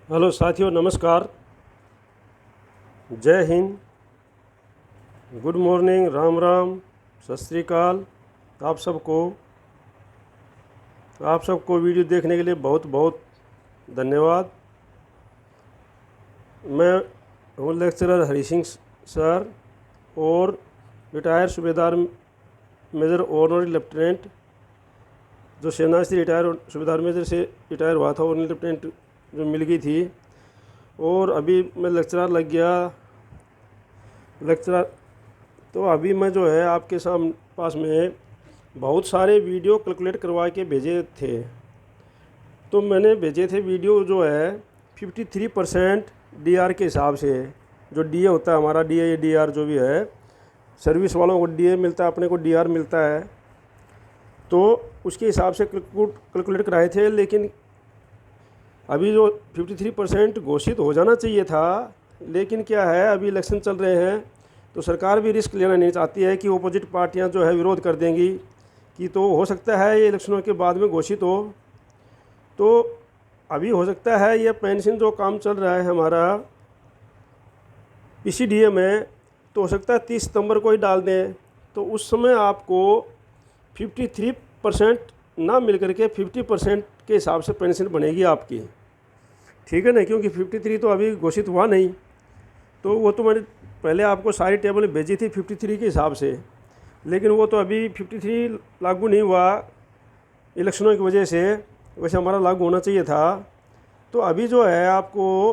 Hello साथियों, नमस्कार। जय हिंद, गुड मॉर्निंग, राम राम, सत श्री अकाल। आप सबको वीडियो देखने के लिए बहुत बहुत धन्यवाद। मैं हूँ लेक्चरर हरी सिंह सर और रिटायर सूबेदार मेजर ऑनरी लेफ्टिनेंट, जो सेना से रिटायर सूबेदार मेजर से रिटायर हुआ था, ऑनरी लेफ्टिनेंट जो मिल गई थी। और अभी मैं लेक्चरर लग गया। लेक्चरर तो अभी मैं जो है आपके पास में बहुत सारे वीडियो कैलकुलेट करवा के भेजे थे। तो मैंने भेजे थे वीडियो जो है 53% डीआर के हिसाब से। जो डीए होता है हमारा, डीए डीआर जो भी है, सर्विस वालों को डीए मिलता है, अपने को डीआर मिलता है। तो उसके हिसाब से कैलकुलेट कराए थे। लेकिन अभी जो 53% घोषित हो जाना चाहिए था, लेकिन क्या है, अभी इलेक्शन चल रहे हैं तो सरकार भी रिस्क लेना नहीं चाहती है कि अपोजिट पार्टियां जो है विरोध कर देंगी कि तो हो सकता है ये इलेक्शनों के बाद में घोषित हो। तो अभी हो सकता है ये पेंशन जो काम चल रहा है हमारा पीसीडीए में, तो हो सकता है 30 सितंबर को ही डाल दें। तो उस समय आपको 53% ना मिल करके 50% के हिसाब से पेंशन बनेगी आपकी, ठीक है ना। क्योंकि 53 तो अभी घोषित हुआ नहीं। तो वो तो मैंने पहले आपको सारी टेबल भेजी थी 53 के हिसाब से, लेकिन वो तो अभी 53 लागू नहीं हुआ इलेक्शनों की वजह से। वैसे हमारा लागू होना चाहिए था। तो अभी जो है आपको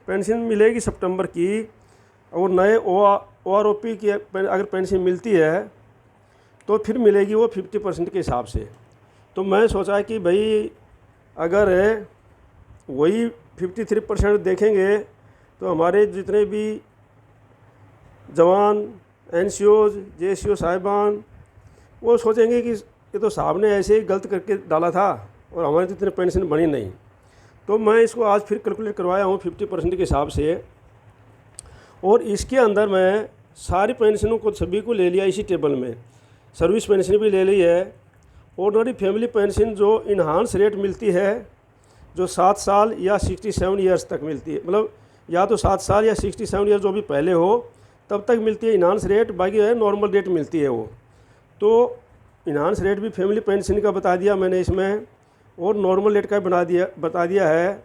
पेंशन मिलेगी सितंबर की, और नए OROP की अगर पेंशन मिलती है तो फिर मिलेगी वो 50% के हिसाब से। तो मैं सोचा कि भाई अगर वही 53% देखेंगे तो हमारे जितने भी जवान, NCOs, JCO साहिबान, वो सोचेंगे कि ये तो साहब ने ऐसे ही गलत करके डाला था और हमारी तो इतनी पेंशन बनी नहीं। तो मैं इसको आज फिर कैलकुलेट करवाया हूँ 50% के हिसाब से। और इसके अंदर मैं सारी पेंशनों को सभी को ले लिया इसी टेबल में। सर्विस पेंशन भी ले ली है। ऑर्डिनरी फैमिली पेंशन जो इन्हांस रेट मिलती है, जो 7 साल या 67 ईयर्स तक मिलती है, मतलब या तो 7 साल या 67 ईयर जो भी पहले हो तब तक मिलती है इन्हांस रेट, बाकी है नॉर्मल रेट मिलती है वो। तो इन्हांस रेट भी फैमिली पेंशन का बता दिया मैंने इसमें, और नॉर्मल रेट का बता दिया है,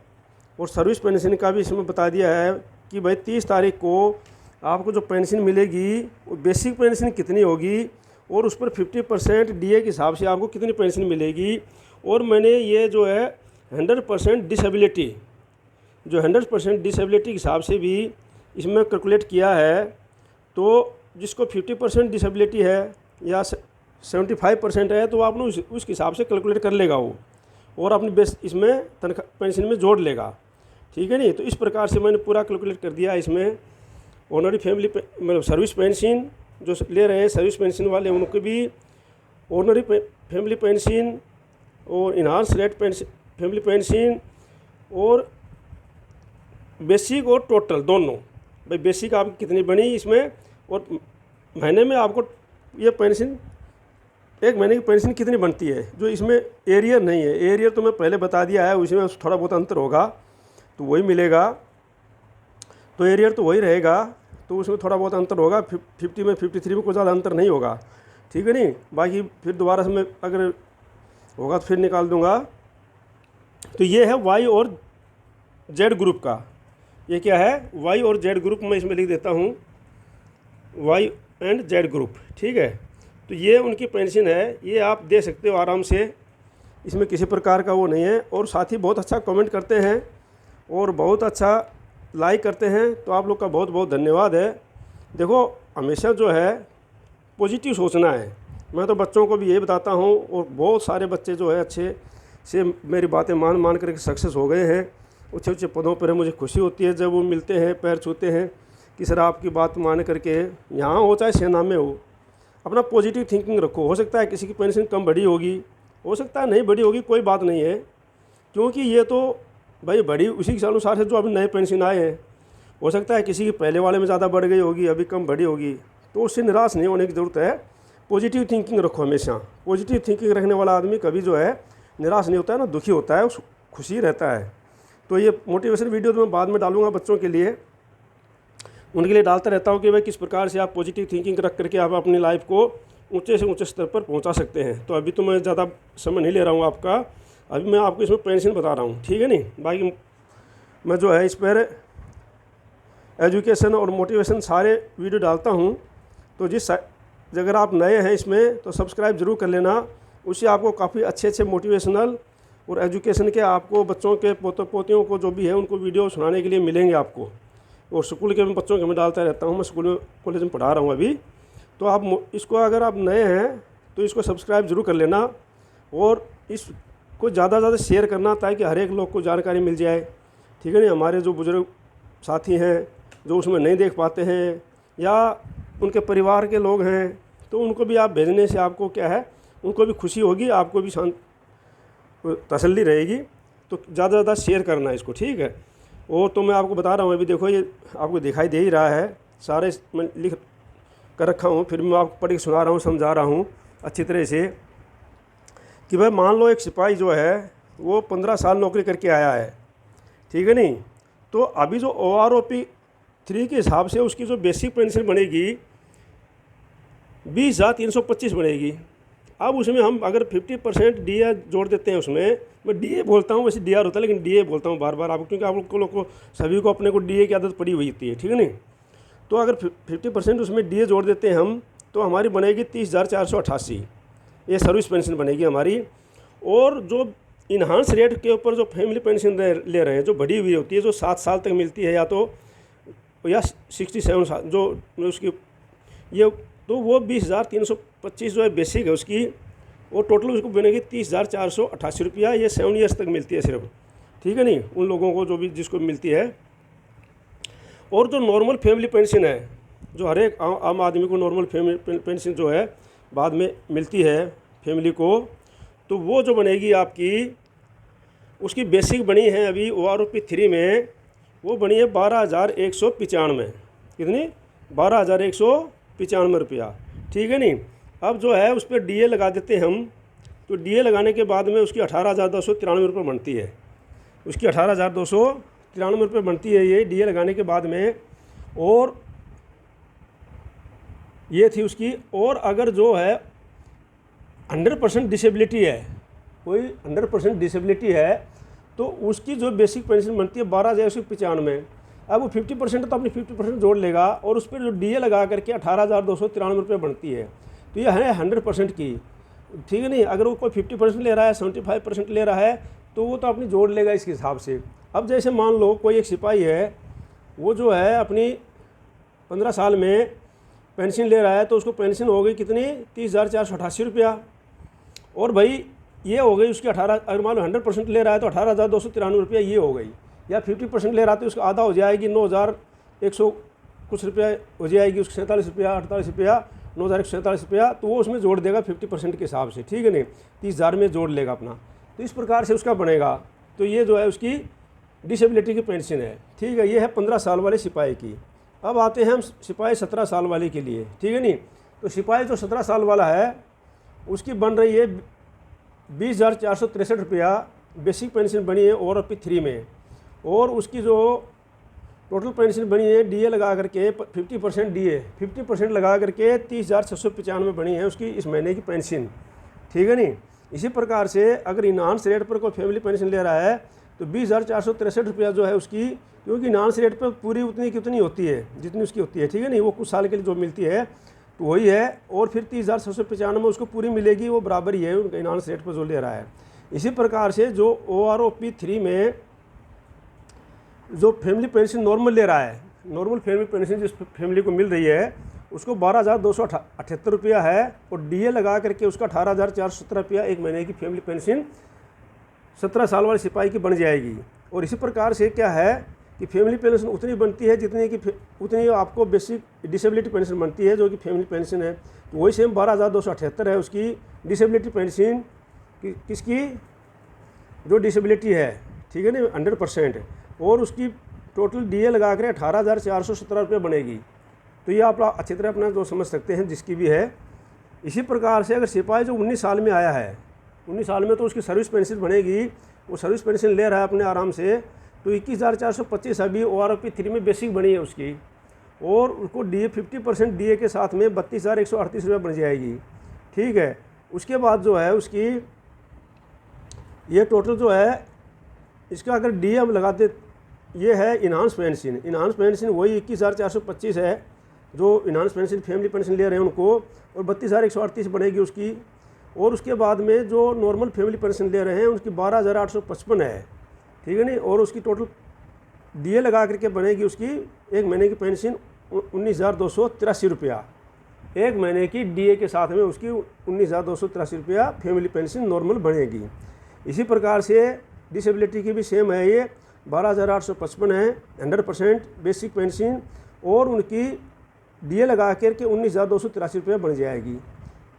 और सर्विस पेंशन का भी इसमें बता दिया है कि भाई 30 तारीख को आपको जो पेंशन मिलेगी वो बेसिक पेंशन कितनी होगी, और उस पर 50% डीए के हिसाब से आपको कितनी पेंशन मिलेगी। और मैंने ये जो है 100% डिसेबिलिटी, जो 100% डिसेबिलिटी के हिसाब से भी इसमें कैलकुलेट किया है। तो जिसको 50% डिसेबिलिटी है या 75% है, तो आपने उस हिसाब से कैलकुलेट कर लेगा वो, और अपनी बेस इसमें तनख्वाह पेंशन में जोड़ लेगा, ठीक है नहीं। तो इस प्रकार से मैंने पूरा कैलकुलेट कर दिया। इसमें ऑनरी फैमिली मतलब सर्विस पेंशन जो ले रहे हैं, सर्विस पेंशन वाले, उनको भी ऑनरी फैमिली पेंशन और enhance rate pension family pension और बेसिक और टोटल दोनों, भाई बेसिक आपकी कितनी बनी इसमें, और महीने में आपको ये पेंशन, एक महीने की पेंशन कितनी बनती है। जो इसमें एरियर नहीं है, एरियर तो मैं पहले बता दिया है, उसमें थोड़ा बहुत अंतर होगा तो वही मिलेगा। तो एरियर तो वही रहेगा, तो उसमें थोड़ा बहुत अंतर होगा। 50 में 53 में कोई ज़्यादा अंतर नहीं होगा, ठीक है नहीं। बाकी फिर दोबारा से मैं अगर होगा तो फिर निकाल दूंगा। तो ये है वाई और जेड ग्रुप का। ये क्या है, वाई और जेड ग्रुप, मैं इसमें लिख देता हूँ वाई एंड जेड ग्रुप, ठीक है। तो ये उनकी पेंशन है, ये आप दे सकते हो आराम से, इसमें किसी प्रकार का वो नहीं है। और साथ ही बहुत अच्छा कमेंट करते हैं और बहुत अच्छा लाइक करते हैं, तो आप लोग का बहुत बहुत धन्यवाद है। देखो, हमेशा जो है पॉजिटिव सोचना है। मैं तो बच्चों को भी यही बताता हूँ, और बहुत सारे बच्चे जो है अच्छे से मेरी बातें मान करके सक्सेस हो गए हैं, अच्छे अच्छे पदों पर है। मुझे खुशी होती है जब वो मिलते हैं, पैर छूते हैं कि सर आपकी बात मान करके, यहाँ हो चाहे सेना में हो, अपना पॉजिटिव थिंकिंग रखो। हो सकता है किसी की पेंशन कम बढ़ी होगी, हो सकता है नहीं बढ़ी होगी, कोई बात नहीं है, क्योंकि ये तो भाई बढ़ी उसी के अनुसार से जो अभी नए पेंशन आए हैं। हो सकता है किसी की पहले वाले में ज़्यादा बढ़ गई होगी, अभी कम बढ़ी होगी, तो उससे निराश नहीं होने की ज़रूरत है। पॉजिटिव थिंकिंग रखो हमेशा। पॉजिटिव थिंकिंग रखने वाला आदमी कभी जो है निराश नहीं होता है ना, दुखी होता है, खुशी रहता है। तो ये मोटिवेशन वीडियो तो मैं बाद में डालूंगा बच्चों के लिए, उनके लिए डालता रहता हूँ कि भाई किस प्रकार से आप पॉजिटिव थिंकिंग रख करके आप अपनी लाइफ को ऊंचे से ऊंचे स्तर पर पहुंचा सकते हैं। तो अभी तो मैं ज़्यादा समय नहीं ले रहा हूँ आपका, अभी मैं आपको इसमें पेंशन बता रहा हूँ, ठीक है नहीं। बाकी मैं जो है इस पर एजुकेशन और मोटिवेशन सारे वीडियो डालता हूँ। तो अगर आप नए हैं इसमें तो सब्सक्राइब ज़रूर कर लेना, उससे आपको काफ़ी अच्छे अच्छे मोटिवेशनल और एजुकेशन के आपको बच्चों के पोते पोतियों को जो भी है उनको वीडियो सुनाने के लिए मिलेंगे आपको। और स्कूल के बच्चों के मैं डालता रहता हूँ, मैं स्कूल में कॉलेज में पढ़ा रहा हूँ अभी। तो आप इसको अगर आप नए हैं तो इसको सब्सक्राइब ज़रूर कर लेना और इसको ज़्यादा से ज़्यादा शेयर करना ताकि हर एक लोग को जानकारी मिल जाए, ठीक है नहीं। हमारे जो बुज़ुर्ग साथी हैं जो उसमें नहीं देख पाते हैं या उनके परिवार के लोग हैं तो उनको भी आप भेजने से आपको क्या है, उनको भी खुशी होगी, आपको भी तसल्ली रहेगी। तो ज़्यादा से ज़्यादा शेयर करना इसको, ठीक है। और तो मैं आपको बता रहा हूँ, अभी देखो ये आपको दिखाई दे ही रहा है, सारे मैं लिख कर रखा हूँ, फिर मैं आपको पढ़ के सुना रहा हूँ, समझा रहा हूँ अच्छी तरह से कि भाई मान लो एक सिपाही जो है वो 15 साल नौकरी करके आया है, ठीक है नहीं। तो अभी जो OROP 3 के हिसाब से उसकी जो बेसिक पेंशन बनेगी 20,325 बनेगी। अब उसमें हम अगर 50% DA जोड़ देते हैं, उसमें मैं DA बोलता हूँ, वैसे DR होता है लेकिन DA बोलता हूँ बार बार आपको, क्योंकि आप लोग को सभी को अपने को DA की आदत पड़ी हुई होती है, ठीक है नहीं। तो अगर 50% उसमें DA जोड़ देते हैं हम तो हमारी बनेगी 30,488, ये सर्विस पेंशन बनेगी हमारी। और जो इन्हांस रेट के ऊपर जो फैमिली पेंशन ले रहे हैं, जो बढ़ी हुई होती है, जो 7 साल तक मिलती है या 67 साल जो उसकी ये, तो वो 20,325 जो है बेसिक है उसकी, और टोटल उसको बनेगी 30,488 रुपया। ये 7 ईयर्स तक मिलती है सिर्फ, ठीक है नहीं, उन लोगों को जो भी जिसको मिलती है। और जो नॉर्मल फैमिली पेंशन है, जो हर एक आम आदमी को नॉर्मल फैमिली पेंशन जो है बाद में मिलती है फैमिली को, तो वो जो बनेगी आपकी, उसकी बेसिक बनी है अभी OROP 3 में, वो बनी है 12,195। कितनी? 12,195 रुपया, ठीक है नहीं। अब जो है उस पर DA लगा देते हैं हम, तो DA लगाने के बाद में उसकी 18,293 रुपये बनती है, उसकी 18,293 रुपये बनती है ये DA लगाने के बाद में। और ये थी उसकी। और अगर जो है 100% डिसेबिलिटी है, कोई 100% डिसेबिलिटी है, तो उसकी जो बेसिक पेंशन बनती है 12,195। अब वो 50% तो अपनी 50% जोड़ लेगा और उस पर जो DA लगा करके 18,293 रुपये बनती है। तो ये है 100% की, ठीक है नहीं। अगर वो कोई 50% ले रहा है, 75% ले रहा है, तो वो तो अपनी जोड़ लेगा इसके हिसाब से। अब जैसे मान लो कोई एक सिपाही है, वो जो है अपनी 15 साल में पेंशन ले रहा है, तो उसको पेंशन हो गई कितनी? 30,488 रुपया। और भाई ये हो गई उसकी 18, अगर मान लो 100% ले रहा है तो 18,293 रुपया ये हो गई। या 50% ले रहा है तो उसका आधा हो जाएगी, 9,100 कुछ रुपया हो जाएगी, उसको 47 रुपया 48 रुपया 9,147 रुपया, तो वो उसमें जोड़ देगा 50% के हिसाब से, ठीक है नहीं, 30,000 में जोड़ लेगा अपना। तो इस प्रकार से उसका बनेगा। तो ये जो है उसकी डिसेबिलिटी की पेंशन है, ठीक है। ये है 15 साल वाले सिपाही की। अब आते हैं हम सिपाही 17 साल वाले के लिए, ठीक है नहीं। तो सिपाही जो 17 साल वाला है उसकी बन रही है 20,463 रुपया बेसिक पेंशन बनी है OROP 3 में। और उसकी जो टोटल पेंशन बनी है DA लगा करके 50% DA 50% लगा करके 30,695 बनी है उसकी इस महीने की पेंशन, ठीक है नहीं। इसी प्रकार से अगर इन्हांस रेट पर कोई फैमिली पेंशन ले रहा है तो 20,463 रुपया जो है उसकी, क्योंकि इन्हांस रेट पर पूरी उतनी कितनी होती है जितनी उसकी होती है, ठीक है नहीं, वो कुछ साल के लिए जो मिलती है तो वही है। और फिर 30,695 उसको पूरी मिलेगी, वो बराबर ही है उनका इन्हांस रेट पर जो ले रहा है। इसी प्रकार से जो OROP 3 में जो फैमिली पेंशन नॉर्मल ले रहा है, नॉर्मल फैमिली पेंशन जिस फैमिली को मिल रही है उसको 12,278 रुपया है, और DA लगा करके उसका 18,417 रुपया एक महीने की फैमिली पेंशन 17 साल वाले सिपाही की बन जाएगी। और इसी प्रकार से क्या है कि फैमिली पेंशन उतनी बनती है जितनी कि उतनी आपको बेसिक डिसेबिलिटी पेंशन बनती है, जो कि फैमिली पेंशन है। तो वही सेम 12,278 है उसकी डिसेबिलिटी पेंशन किसकी, जो डिसेबिलिटी है, ठीक है ना, 100%। और उसकी टोटल DA लगा कर 18,417 रुपये बनेगी। तो ये आप अच्छी तरह अपना जो समझ सकते हैं जिसकी भी है। इसी प्रकार से अगर सिपाही जो 19 साल में आया है, 19 साल में, तो उसकी सर्विस पेंशन बनेगी, वो सर्विस पेंशन ले रहा है अपने आराम से, तो 21,425 अभी OROP 3 में बेसिक बनी है उसकी, और उसको DA 50% DA के साथ में 32,138 रुपये बन जाएगी। ठीक है, उसके बाद जो है उसकी ये टोटल जो है इसका अगर DA हम लगाते, ये है इन्हांस पेंशन। इन्हांस पेंशन वही 21,425 है जो इन्हांस पेंशन फैमिली पेंशन ले रहे हैं उनको, और 32,138 बनेगी उसकी। और उसके बाद में जो नॉर्मल फैमिली पेंशन ले रहे हैं उनकी 12,855 है। ठीक है नहीं, और उसकी टोटल DA लगा करके बनेगी उसकी एक महीने की पेंशन 19,283 रुपया। एक महीने की DA के साथ में उसकी 19,283 रुपया फैमिली पेंशन नॉर्मल बनेगी। इसी प्रकार से डिसेबिलिटी की भी सेम है, ये 12,855 है 100% बेसिक पेंशन, और उनकी DA लगा करके 19,283 रुपये बन जाएगी।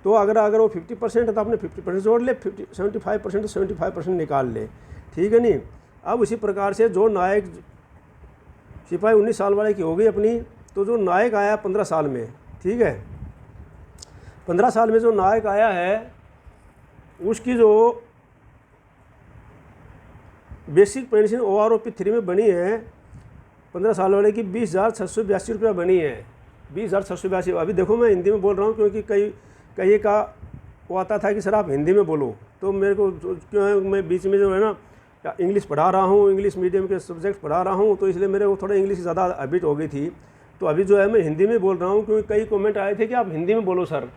तो अगर वो 50% है तो आपने 50% जोड़ ले, 75% तो 75% निकाल ले। ठीक है नहीं। अब इसी प्रकार से जो नायक सिपाही 19 साल वाले की हो गई अपनी, तो जो नायक आया 15 साल में, ठीक है, 15 साल में जो नायक आया है उसकी जो बेसिक पेंशन OROP 3 में बनी है 15 साल वाले की 20,682 रुपया बनी है। 20,682। अभी देखो मैं हिंदी में बोल रहा हूँ क्योंकि कई का वो आता था कि सर आप हिंदी में बोलो, तो मेरे को क्यों है मैं बीच में जो है ना इंग्लिश पढ़ा रहा हूँ, इंग्लिश मीडियम के सब्जेक्ट पढ़ा रहा हूँ, तो इसलिए मेरे को थोड़ा इंग्लिश ज़्यादा हैबिट हो गई थी। तो अभी जो है मैं हिंदी में बोल रहा हूँ क्योंकि कई कमेंट आए थे कि आप हिंदी में बोलो सर,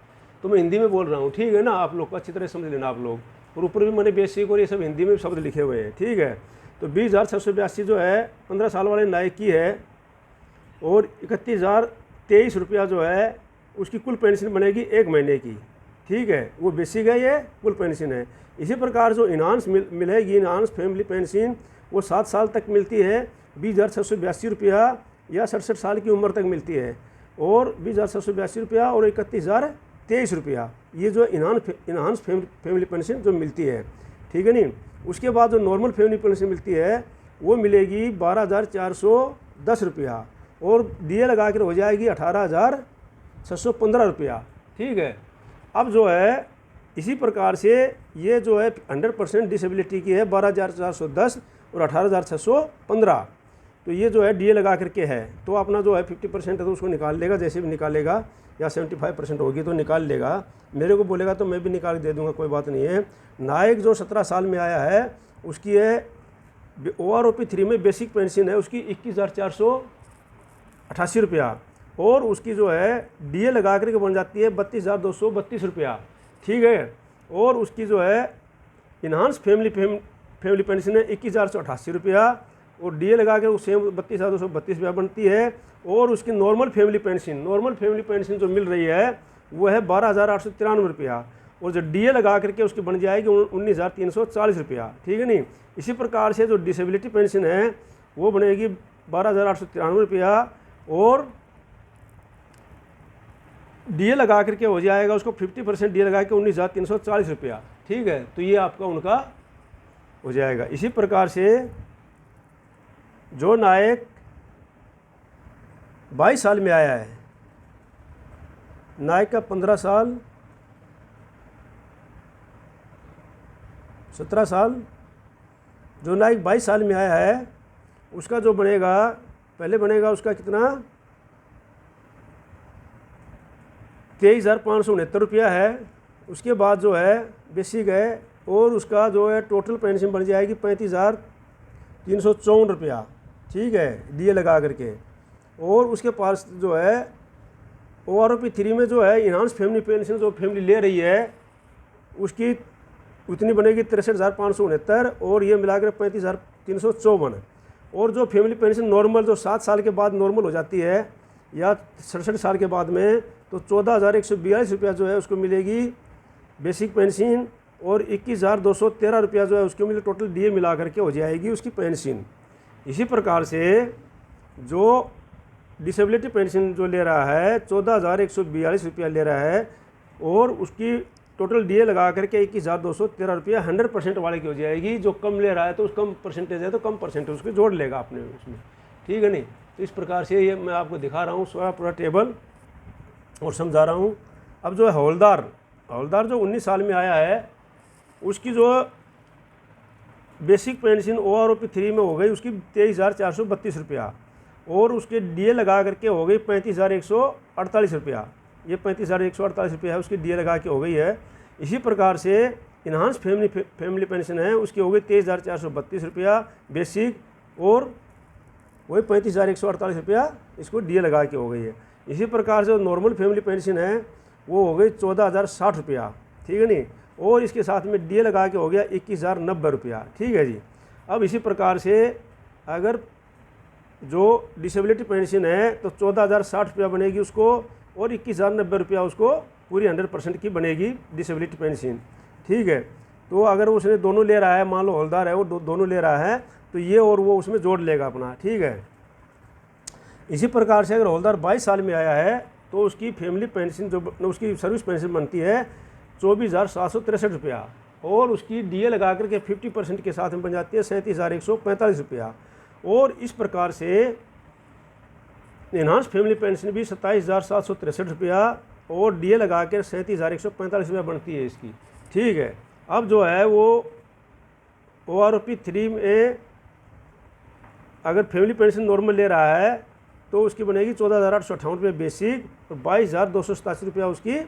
तो मैं हिंदी में बोल रहा हूँ। ठीक है ना, आप लोग को अच्छी तरह समझ लेना आप लोग। और ऊपर भी मैंने बेसिक और ये सब हिंदी में शब्द लिखे हुए हैं। ठीक है, तो 20,682 जो है 15 साल वाले नायक की है, और 31,023 रुपया जो है उसकी कुल पेंशन बनेगी एक महीने की। ठीक है, वो बेसिक है, ये कुल पेंशन है। इसी प्रकार जो इन्हांस मिलेगी, इन्हांस फैमिली पेंशन, वो 7 साल तक मिलती है 20,682 रुपया, या 67 साल की उम्र तक मिलती है, और 20,682 रुपया और 31,023 रुपया, ये जो इन्हांस फैमिली पेंशन जो मिलती है। ठीक है नहीं। उसके बाद जो नॉर्मल फैमिली पेंशन मिलती है वो मिलेगी 12,410 रुपया, और DA लगा कर हो जाएगी 18,615 रुपया। ठीक है, अब जो है इसी प्रकार से ये जो है 100% डिसेबिलिटी की है 12,410 और 18,615, तो ये जो है DA लगा करके है। तो अपना जो है 50% है तो उसको निकाल लेगा, जैसे भी निकालेगा, या 75% होगी तो निकाल लेगा। मेरे को बोलेगा तो मैं भी निकाल दे दूंगा, कोई बात नहीं है। नायक जो 17 साल में आया है उसकी है OROP 3 में बेसिक पेंशन है उसकी 21,488 रुपया, और उसकी जो है DA लगा करके बन जाती है 32,232 रुपया। ठीक है, और उसकी जो है इन्हांस फैमिली पेंशन है 21,488 रुपया, और DA लगा कर सेम 32,232 रुपया बनती है। और उसकी नॉर्मल फैमिली पेंशन जो मिल रही है वो है 12,893 रुपया, और जो DA लगा करके उसकी बन जाएगी 19,340 रुपया। ठीक है नहीं। इसी प्रकार से जो डिसेबिलिटी पेंशन है वो बनेगी 12,893 रुपया, और DA लगा करके हो जाएगा उसको 50% DA लगा के 19,340 रुपया। ठीक है, तो ये आपका उनका हो जाएगा। इसी प्रकार से जो नायक 22 साल में आया है, नायक का 15 साल 17 साल, जो नायक 22 साल में आया है उसका जो बनेगा, पहले बनेगा उसका कितना 23,569 रुपया है। उसके बाद जो है बेसिक है, और उसका जो है टोटल पेंशन बन जाएगी 35,354 रुपया। ठीक है, DA लगा करके। और उसके पास जो है OROP 3 में जो है इन्हांस फैमिली पेंशन जो फैमिली ले रही है उसकी उतनी बनेगी 63,569, और ये मिलाकर 35,354। और जो फैमिली पेंशन नॉर्मल जो 7 साल के बाद नॉर्मल हो जाती है, या 67 साल के बाद में, तो 14,142 रुपया जो है उसको मिलेगी बेसिक पेंशन, और 21,213 रुपया जो है उसको मिले टोटल DA मिला करके हो जाएगी उसकी पेंशन। इसी प्रकार से जो डिसेबिलिटी पेंशन जो ले रहा है 14,142 रुपया ले रहा है, और उसकी टोटल DA लगा करके 21,213 रुपया 100% वाले की हो जाएगी। जो कम ले रहा है तो उस कम परसेंटेज है तो कम परसेंटेज उसको जोड़ लेगा अपने उसमें। ठीक है नहीं। तो इस प्रकार से ये मैं आपको दिखा रहा हूँ पूरा टेबल और समझा रहा हूँ। अब जो है हवलदार जो 19 साल में आया है उसकी जो बेसिक पेंशन OROP 3 में हो गई उसकी 23,432 रुपया, और उसके DA लगा करके हो गई 35,148 रुपया। ये 35,148 रुपया है उसकी DA लगा के हो गई है। इसी प्रकार से इन्हांस फैमिली पेंशन है उसकी हो गई 23,432 रुपया बेसिक, और वही 35,148 रुपया इसको DA लगा के हो गई है। इसी प्रकार से नॉर्मल फैमिली पेंशन है वो हो गई 14,060 रुपया, ठीक है नहीं, और इसके साथ में DA लगा के हो गया 21,090 रुपया, ठीक है जी। अब इसी प्रकार से अगर जो डिसेबिलिटी पेंशन है तो 14,060 रुपया बनेगी उसको, और 21,090 रुपया उसको पूरी 100% की बनेगी डिसेबिलिटी पेंशन, ठीक है। तो अगर उसने दोनों ले रहा है, मान लो हौलदार है वो दोनों ले रहा है, तो ये और वो उसमें जोड़ लेगा अपना, ठीक है। इसी प्रकार से अगर हौलदार 22 साल में आया है तो उसकी फैमिली पेंशन जो उसकी सर्विस पेंशन बनती है 24,763 रुपया, और उसकी DA लगा करके 50% के साथ में बन जाती है 37,145 रुपया। और इस प्रकार से इन्हांस फैमिली पेंशन भी 27,763 रुपया और DA लगा कर 37,145 रुपया बनती है इसकी, ठीक है। अब जो है वो OROP 3 में अगर फैमिली पेंशन नॉर्मल ले रहा है तो उसकी बनेगी 14,858 रुपये बेसिक, और 22,287 रुपया उसकी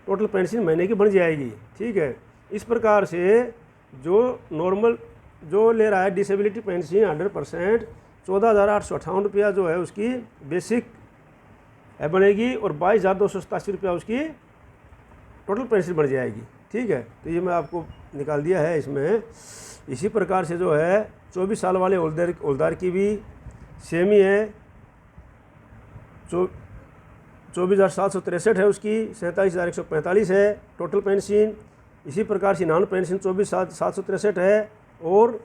टोटल पेंशन महीने की बन जाएगी, ठीक है। इस प्रकार से जो नॉर्मल जो ले रहा है डिसेबिलिटी पेंशन 100% 14,858 रुपया जो है उसकी बेसिक बनेगी, और 22,287 रुपया उसकी टोटल पेंशन बन जाएगी, ठीक है। तो ये मैं आपको निकाल दिया है इसमें। इसी प्रकार से जो है 24 साल वाले हौलदार की भी सेम ही है, 24,763 है उसकी, 37,145 है टोटल पेंशन। इसी प्रकार से इन्हांस पेंशन 24,763 है, और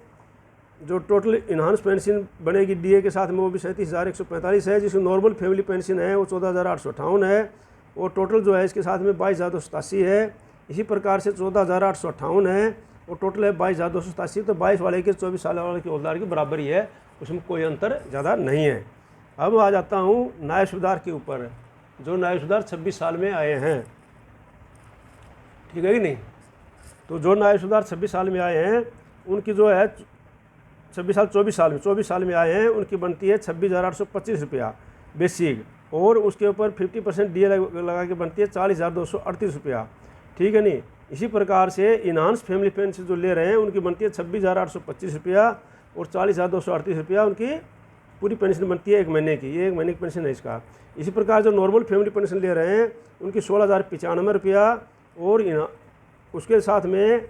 जो टोटल इन्हांस पेंशन बनेगी DA के साथ में वो भी 37,145 है, जिसकी नॉर्मल फैमिली पेंशन है वो 14,858 है, और टोटल जो है इसके साथ में 22,287 है। इसी प्रकार से 14,858 है और टोटल है 22,287, तो 22 वाले के 24 साल वाले के हौलदार के बराबर ही है, उसमें कोई अंतर ज़्यादा नहीं है। अब आ जाता हूँ नायब सूबेदार के ऊपर, जो नायब सूबेदार 26 साल में आए हैं, ठीक है कि नहीं। तो जो नायब सूबेदार 26 साल में आए हैं उनकी जो है 24 साल में आए हैं उनकी बनती है 26,825 रुपया बेसिक, और उसके ऊपर 50% DA लगा के बनती है 40,238 रुपया, ठीक है नहीं। इसी प्रकार से इन्हांस फैमिली पेंशन जो ले रहे हैं उनकी बनती है 26,825 रुपया, और 40,238 रुपया उनकी पूरी पेंशन बनती है एक महीने की, ये एक महीने की पेंशन है इसका। इसी प्रकार जो नॉर्मल फैमिली पेंशन ले रहे हैं उनकी 16,095 रुपया, और उसके साथ में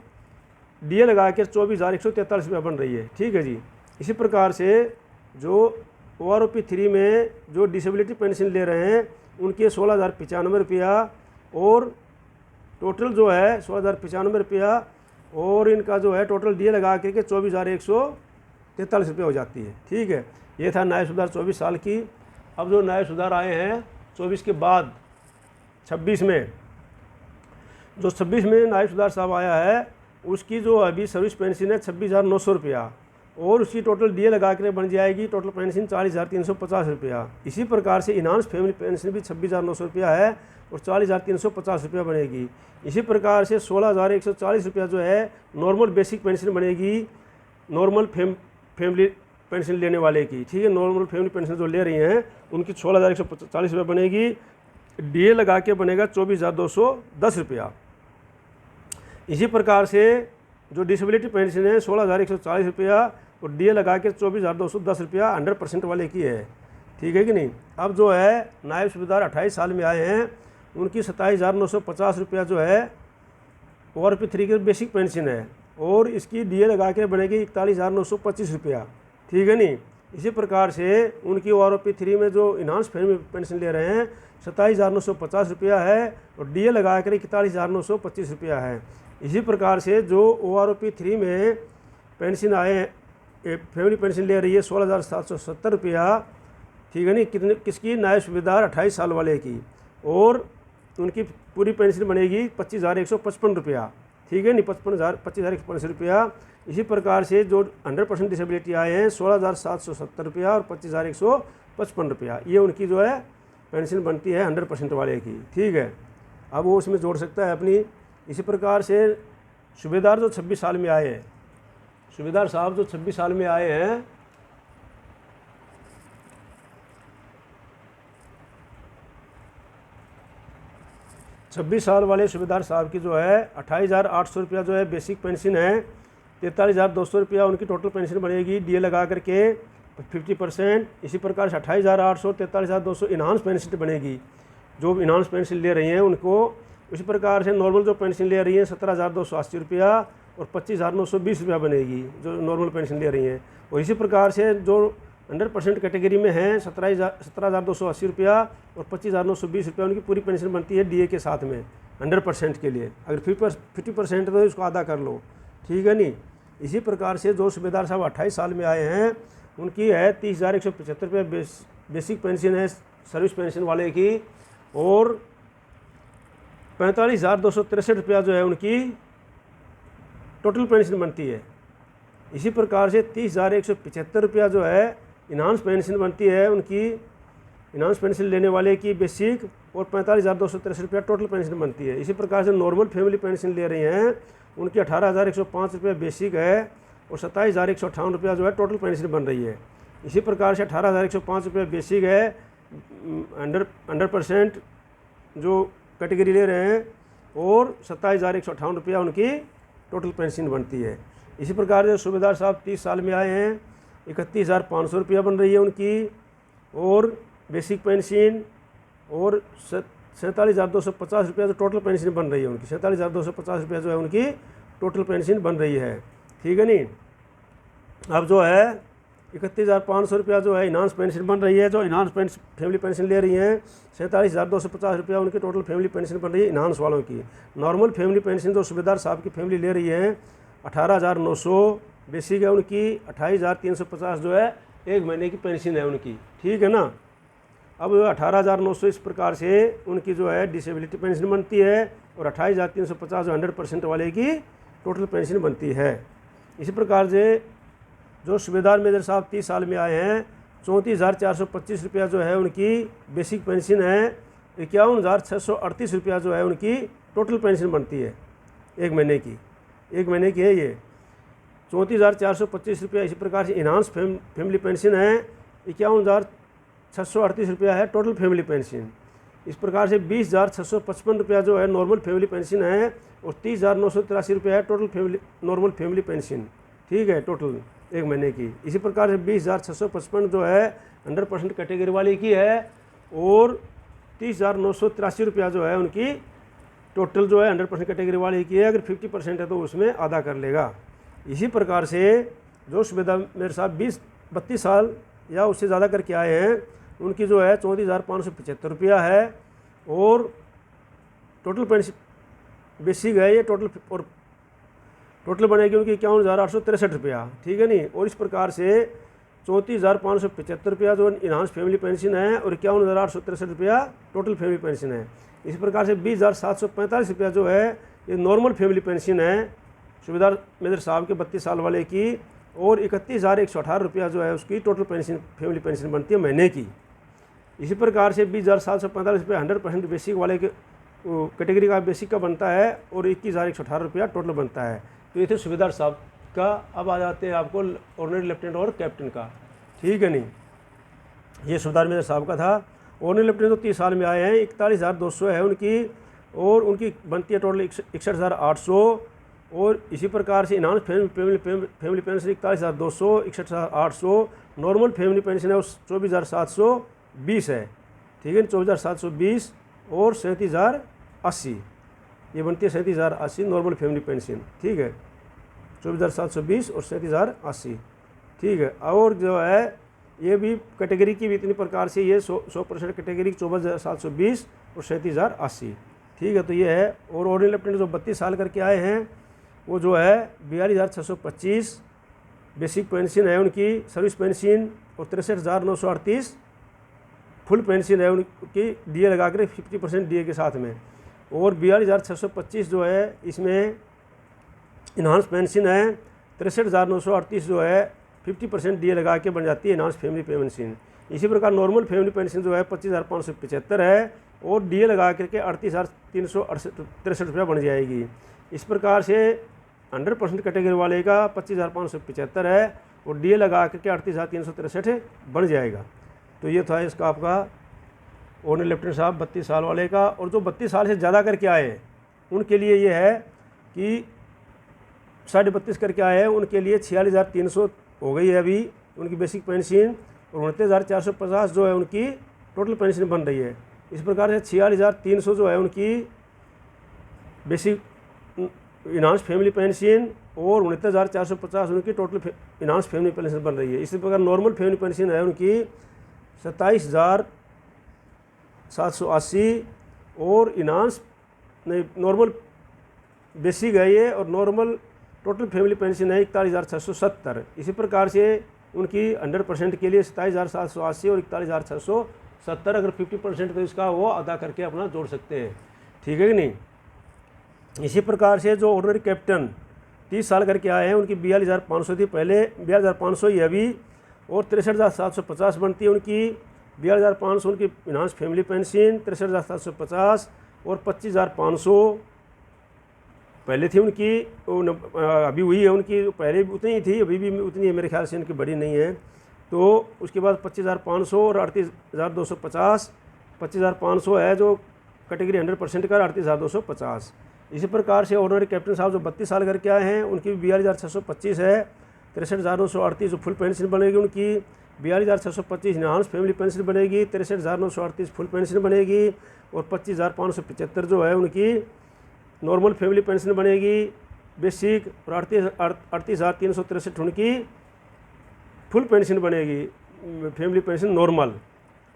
DA लगा कर 24,143 रुपया बन रही है, ठीक है जी। इसी प्रकार से जो OROP 3 में जो डिसेबिलिटी पेंशन ले रहे हैं उनके 16,095 रुपया, और टोटल जो है 16,095 रुपया, और इनका जो है टोटल DA लगा करके 24,143 रुपये हो जाती है, ठीक है। ये था नायब सूबेदार 24 साल की। अब जो नायब सूबेदार आए हैं 24 के बाद 26 में, जो 26 में नायब सूबेदार साहब आया है उसकी जो अभी सर्विस पेंशन है 26,900 रुपया, और उसकी टोटल DA लगा कर बन जाएगी टोटल पेंशन 40,350 रुपया। इसी प्रकार से इन्हांस फैमिली पेंशन भी 26,900 रुपया है और 40,350 रुपया बनेगी। इसी प्रकार से 16,140 रुपया जो है नॉर्मल बेसिक पेंशन बनेगी नॉर्मल फैमिली पेंशन लेने वाले की, ठीक है। नॉर्मल फैमिली पेंशन जो ले रही हैं उनकी 16,140 रुपया बनेगी, DA लगा के बनेगा 24,210 रुपया। इसी प्रकार से जो डिसेबिलिटी पेंशन है 16,140 रुपया और DA लगा के 24,210 रुपया 100% वाले की है, ठीक है कि नहीं। अब जो है नायब सूबेदार 28 साल में आए हैं उनकी 27,950 रुपया जो है OROP 3 की बेसिक पेंशन है, और इसकी DA लगा के बनेगी 41,925 रुपया, ठीक है नहीं। इसी प्रकार से उनकी OROP 3 में जो इन्हांस फैमिली पेंशन ले रहे हैं 27,950 रुपया है, और DA लगा कर 41,925 रुपया है। इसी प्रकार से जो OROP 3 में पेंशन आए फैमिली पेंशन ले रही है 16,770 रुपया, ठीक है नहीं, किसकी नायब सूबेदार 28 साल वाले की, और उनकी पूरी पेंशन बनेगी 25,155 रुपया, ठीक है नहीं, 25,155 रुपया। इसी प्रकार से जो 100% डिसेबिलिटी आए हैं 16,770 रुपया और 25,155 रुपया, ये उनकी जो है पेंशन बनती है 100% वाले की, ठीक है। अब वो उसमें जोड़ सकता है अपनी। इसी प्रकार से सूबेदार जो 26 साल में आए हैं सूबेदार साहब जो 26 साल में आए हैं, छब्बीस साल वाले सूबेदार साहब की जो है 28,800 रुपया जो है बेसिक पेंशन है, 43,200 रुपया उनकी टोटल पेंशन बनेगी डीए लगा करके 50%। इसी प्रकार से 28,800 43,200 इन्हांस पेंशन बनेगी, जो इन्हांस पेंशन ले रही हैं उनको। उसी प्रकार से नॉर्मल जो पेंशन ले रही हैं 17,280 रुपया और 25,920 रुपया बनेगी जो नॉर्मल पेंशन ले रही हैं। और इसी प्रकार से जो 100% कैटेगरी में हैं 17,280 रुपया और 25,920 रुपया उनकी पूरी पेंशन बनती है डीए के साथ में 100% के लिए। अगर 50% तो इसको आधा कर लो, ठीक है नहीं। इसी प्रकार से जो सूबेदार साहब 28 साल में आए हैं उनकी है 30,175 रुपये बेसिक पेंशन है सर्विस पेंशन वाले की, और 45,263 रुपया जो है उनकी टोटल पेंशन बनती है। इसी प्रकार से 30,175 रुपया जो है इन्हांस पेंशन बनती है उनकी, इन्हांस पेंशन लेने वाले की बेसिक, और 45,263 रुपया टोटल पेंशन बनती है। इसी प्रकार से नॉर्मल फैमिली पेंशन ले रही हैं उनकी 18,105 रुपया बेसिक है और 27,158 रुपया जो है टोटल पेंशन बन रही है। इसी प्रकार से 18,105 रुपया बेसिक है, 100% जो कैटेगरी ले रहे हैं, और 27,158 रुपया उनकी टोटल पेंशन बनती है। इसी प्रकार से सूबेदार साहब 30 साल में आए हैं, 31,500 रुपया बन रही है उनकी, और बेसिक पेंशन, और 47,250 रुपया जो टोटल पेंशन बन रही है उनकी, 47,250 रुपया जो है उनकी टोटल पेंशन बन रही है, ठीक है नहीं। अब जो है 31,500 रुपया जो है इन्हांस पेंशन बन रही है, जो इन्हांस फैमिली पेंशन ले रही हैं 47,250 रुपया उनकी टोटल फैमिली पेंशन बन रही है इन्हांस वालों की। नॉर्मल फैमिली पेंशन जो सूबेदार साहब की फैमिली ले रही है 18,900 बेसिक है उनकी, 28,350 जो है एक महीने की पेंशन है उनकी, ठीक है ना। अब 18,900 इस प्रकार से उनकी जो है डिसेबिलिटी पेंशन बनती है, और 28,350 जो 100% वाले की टोटल पेंशन बनती है। इसी प्रकार से जो सूबेदार मेजर साहब 30 साल में आए हैं 34,425 रुपया जो है उनकी बेसिक पेंशन है, 51,638 रुपया जो है उनकी टोटल पेंशन बनती है एक महीने की है ये 34,425 रुपया। इसी प्रकार से इन्हांस फैमिली पेंशन है 51,638 रुपया है टोटल फैमिली पेंशन। इस प्रकार से 20,655 रुपया जो है नॉर्मल फैमिली पेंशन है, और 30,983 रुपया है टोटल नॉर्मल फैमिली पेंशन, ठीक है, टोटल एक महीने की। इसी प्रकार से 20,655 जो है 100% कैटेगरी वाले की है, और 30,983 रुपया जो है उनकी टोटल जो है 100% कैटेगरी वाले की है। अगर 50% है तो उसमें आधा कर लेगा। इसी प्रकार से जो सूबेदार मेरे साहब 32 साल या उससे ज़्यादा करके आए हैं उनकी जो है 34,575 रुपया है, और टोटल पेंशन बेसिक है ये टोटल, और टोटल बनेगी उनकी 51,863 रुपया, ठीक है नहीं। और इस प्रकार से 34,575 रुपया जो इन्हांस फैमिली पेंशन है, और 51,863 रुपया टोटल फैमिली पेंशन है। इस प्रकार से 20,745 रुपया जो है ये नॉर्मल फैमिली पेंशन है सूबेदार मेजर साहब के 32 साल वाले की, और 31,118 रुपया जो है उसकी टोटल पेंशन फैमिली पेंशन बनती है महीने की। इसी प्रकार से 20,745 रुपया 100% बेसिक वाले के कैटेगरी का बेसिक का बनता है, और 21,118 रुपया टोटल बनता है। तो ये थे सूबेदार साहब का। अब आ जाते हैं आपको ऑर्डिनरी लेफ्टिनेंट और कैप्टन का, ठीक है नहीं। ये सूबेदार मेजर साहब का था। ऑर्डिनरी लेफ्टिनेंट तो 30 साल में आए हैं, 41,200 है उनकी, और उनकी बनती है टोटल 61,800। और इसी प्रकार से enhance family pension 41,200, 61,800। Normal family pension है वो 24,720 है, ठीक है, 24,720 और 37,080 ये बनती है 37,080 नॉर्मल फैमिली पेंशन, ठीक है, 24,720 और 37,080, ठीक है। और जो है ये भी कैटेगरी की भी इतनी प्रकार से ये 100% कैटेगरी 24,720 और 37,080, ठीक है। तो ये है। और ऑर्डिनरी लेफ्टिनेंट जो 32 साल करके आए हैं वो जो है 42,625 बेसिक पेंशन है उनकी, सर्विस पेंशन, और 63,938 फुल पेंशन है उनकी डीए लगा कर 50% डीए के साथ में। और 42,625 जो है इसमें इन्हांस पेंशन है, 63,938 जो है 50% डीए लगा के बन जाती है इन्हांस फैमिली पेंशन। इसी प्रकार नॉर्मल फैमिली पेंशन जो है 25,575 है, और डीए लगा करके 38,363 रुपया बन जाएगी। इस प्रकार से 100% कैटेगरी वाले का 25,575 है और DA लगा करके 38,363 बन जाएगा। तो ये था इसका आपका ऑनर लेफ्टिनेंट साहब 32 साल वाले का। और जो 32 साल से ज़्यादा करके आए उनके लिए ये है कि 32.5 करके आए हैं उनके लिए 46,300 हो गई है अभी उनकी बेसिक पेंशन, और 29,450 जो है उनकी टोटल पेंशन बन रही है। इस प्रकार से 46,300 जो है उनकी बेसिक इन्हांस फैमिली पेंशन और 29,450 उनकी टोटल इन्हांस फैमिली पेंशन बन रही है। इसी प्रकार नॉर्मल फैमिली पेंशन है उनकी 27,780 और इन्हांस नहीं नॉर्मल बेसिक है ये, और नॉर्मल टोटल फैमिली पेंशन है 41,670। इसी प्रकार से उनकी 100% के लिए 27,780 और 41,670, अगर 50% तो इसका वो अदा करके अपना जोड़ सकते हैं, ठीक है कि नहीं। इसी प्रकार से जो ऑर्डिनरी कैप्टन 30 साल करके आए हैं उनकी 42,500 थी पहले, 42,500 ही अभी, और 63,750 बनती है उनकी। 42,500 उनकी इन्हांस फैमिली पेंशन, 63,750 और 25,500 पहले थी उनकी, अभी हुई है उनकी, पहले भी उतनी ही थी, अभी भी उतनी है मेरे ख्याल से, इनकी बड़ी नहीं है। तो उसके बाद 25,500 और 38,250, 25,500 है जो कैटेगरी 100% का, 38,250। इसी प्रकार से ऑर्डिनरी कैप्टन साहब जो 32 साल करके आए हैं उनकी 42,625 है, 63,938 जो फुल पेंशन बनेगी उनकी, 42,625 इन्हांस फैमिली पेंशन बनेगी, 63,938 फुल पेंशन बनेगी, और 25,575 जो है उनकी नॉर्मल फैमिली पेंशन बनेगी बेसिक, और 38,363 उनकी फुल पेंशन बनेगी फैमिली पेंशन नॉर्मल।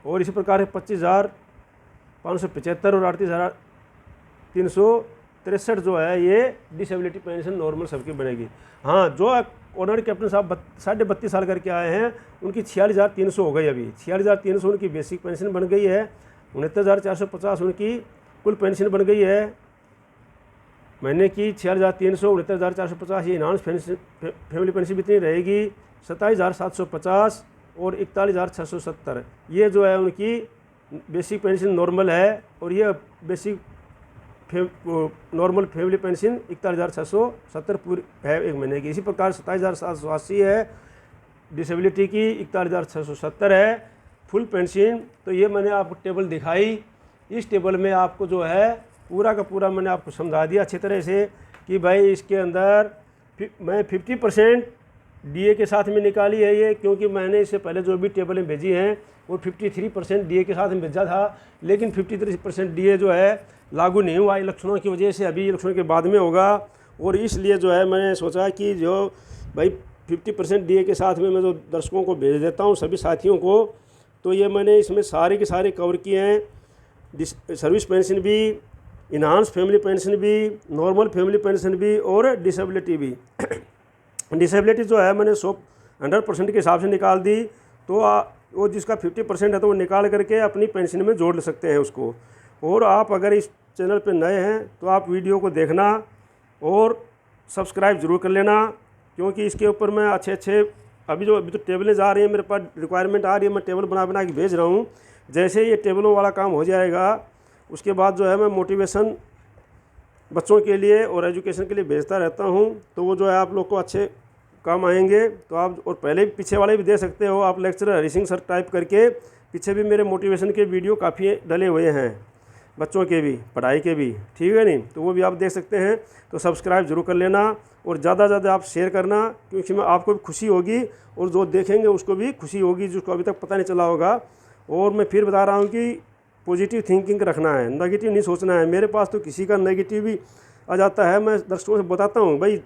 और इसी प्रकार 25,575 और 38,363 जो है ये डिसेबिलिटी पेंशन नॉर्मल सबकी बनेगी। हाँ, जो ऑर्डिनरी कैप्टन साहब 32.5 साल करके आए हैं उनकी 46,300 हो गई अभी, 46,300 उनकी बेसिक पेंशन बन गई है, 69,450 उनकी कुल पेंशन बन गई है महीने की, 46,300, 69,450 ये इन्हांस फैमिली पेंशन भी इतनी रहेगी, 27,750 और 41,670 ये जो है उनकी बेसिक पेंशन नॉर्मल है, और ये बेसिक नॉर्मल फैमिली पेंशन 41,670 पूरी है एक महीने की। इसी प्रकार 27,780 है डिसेबिलिटी की, 41,670 है फुल पेंशन। तो ये मैंने आपको टेबल दिखाई, इस टेबल में आपको जो है पूरा का पूरा मैंने आपको समझा दिया अच्छी तरह से कि भाई इसके अंदर मैं 50% DA के साथ में निकाली है ये, क्योंकि मैंने इससे पहले जो भी टेबलें भेजी हैं वो 53% DA के साथ में भेजा था, लेकिन 53% DA जो है लागू नहीं हुआ इलेक्शनों की वजह से, अभी इलेक्शन के बाद में होगा। और इसलिए जो है मैंने सोचा कि जो भाई 50% DA के साथ में मैं जो दर्शकों को भेज देता हूँ सभी साथियों को, तो ये मैंने इसमें सारे के सारे कवर किए हैं, सर्विस पेंशन भी, इन्हांस फैमिली पेंशन भी, नॉर्मल फैमिली पेंशन भी और डिसेबिलिटी भी। डिसेबिलिटी जो है मैंने 100% के हिसाब से निकाल दी, तो वो जिसका 50% है तो वो निकाल करके अपनी पेंशन में जोड़ सकते हैं उसको। और आप अगर इस चैनल पर नए हैं तो आप वीडियो को देखना और सब्सक्राइब ज़रूर कर लेना, क्योंकि इसके ऊपर मैं अच्छे अभी तो टेबलें जा रही हैं मेरे पास, रिक्वायरमेंट आ रही है, मैं टेबल बना के भेज रहा हूँ। जैसे ये टेबलों वाला काम हो जाएगा उसके बाद जो है मैं मोटिवेशन बच्चों के लिए और एजुकेशन के लिए भेजता रहता हूँ, तो वो जो है आप लोग को अच्छे काम आएंगे। तो आप और पहले भी पीछे वाले भी दे सकते हो आप, lecturer Hari Singh sir type करके पीछे भी मेरे मोटिवेशन के वीडियो काफ़ी डले हुए हैं, बच्चों के भी पढ़ाई के भी, ठीक है नहीं, तो वो भी आप देख सकते हैं। तो सब्सक्राइब जरूर कर लेना और ज़्यादा से ज़्यादा आप शेयर करना, क्योंकि मैं आपको भी खुशी होगी और जो देखेंगे उसको भी खुशी होगी, जिसको अभी तक पता नहीं चला होगा। और मैं फिर बता रहा हूँ कि पॉजिटिव थिंकिंग रखना है, नेगेटिव नहीं सोचना है। मेरे पास तो किसी का नेगेटिव भी आ जाता है, मैं दर्शकों से बताता हूँ भाई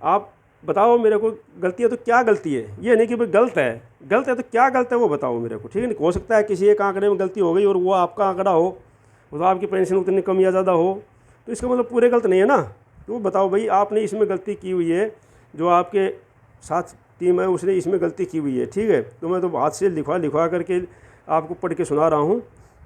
आप बताओ मेरे को गलती है तो क्या गलती है, ये नहीं कि भाई गलत है तो क्या गलत है वो बताओ मेरे को, ठीक है नहीं। हो सकता है किसी एक आंकड़े में गलती हो गई और वो आपका आंकड़ा हो, तो आपकी पेंशन उतनी कम या ज़्यादा हो, तो इसका मतलब पूरे गलत नहीं है ना। तो बताओ भाई आपने इसमें गलती की हुई है, जो आपके साथ टीम है उसने इसमें गलती की हुई है, ठीक है। तो मैं तो हाथ से लिखवा करके आपको पढ़ के सुना रहा हूँ,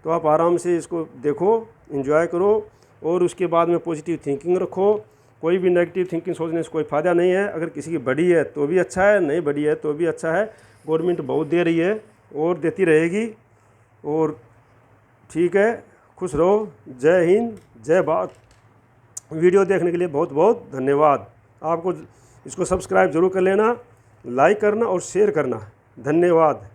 तो आप आराम से इसको देखो, एंजॉय करो और उसके बाद में पॉजिटिव थिंकिंग रखो। कोई भी नेगेटिव थिंकिंग सोचने से कोई फ़ायदा नहीं है। अगर किसी की बढ़ी है तो भी अच्छा है, नहीं बढ़ी है तो भी अच्छा है। गवर्नमेंट बहुत दे रही है और देती रहेगी, और ठीक है, खुश रहो। जय हिंद, जय भारत। वीडियो देखने के लिए बहुत बहुत धन्यवाद। आपको इसको सब्सक्राइब जरूर कर लेना, लाइक करना और शेयर करना। धन्यवाद।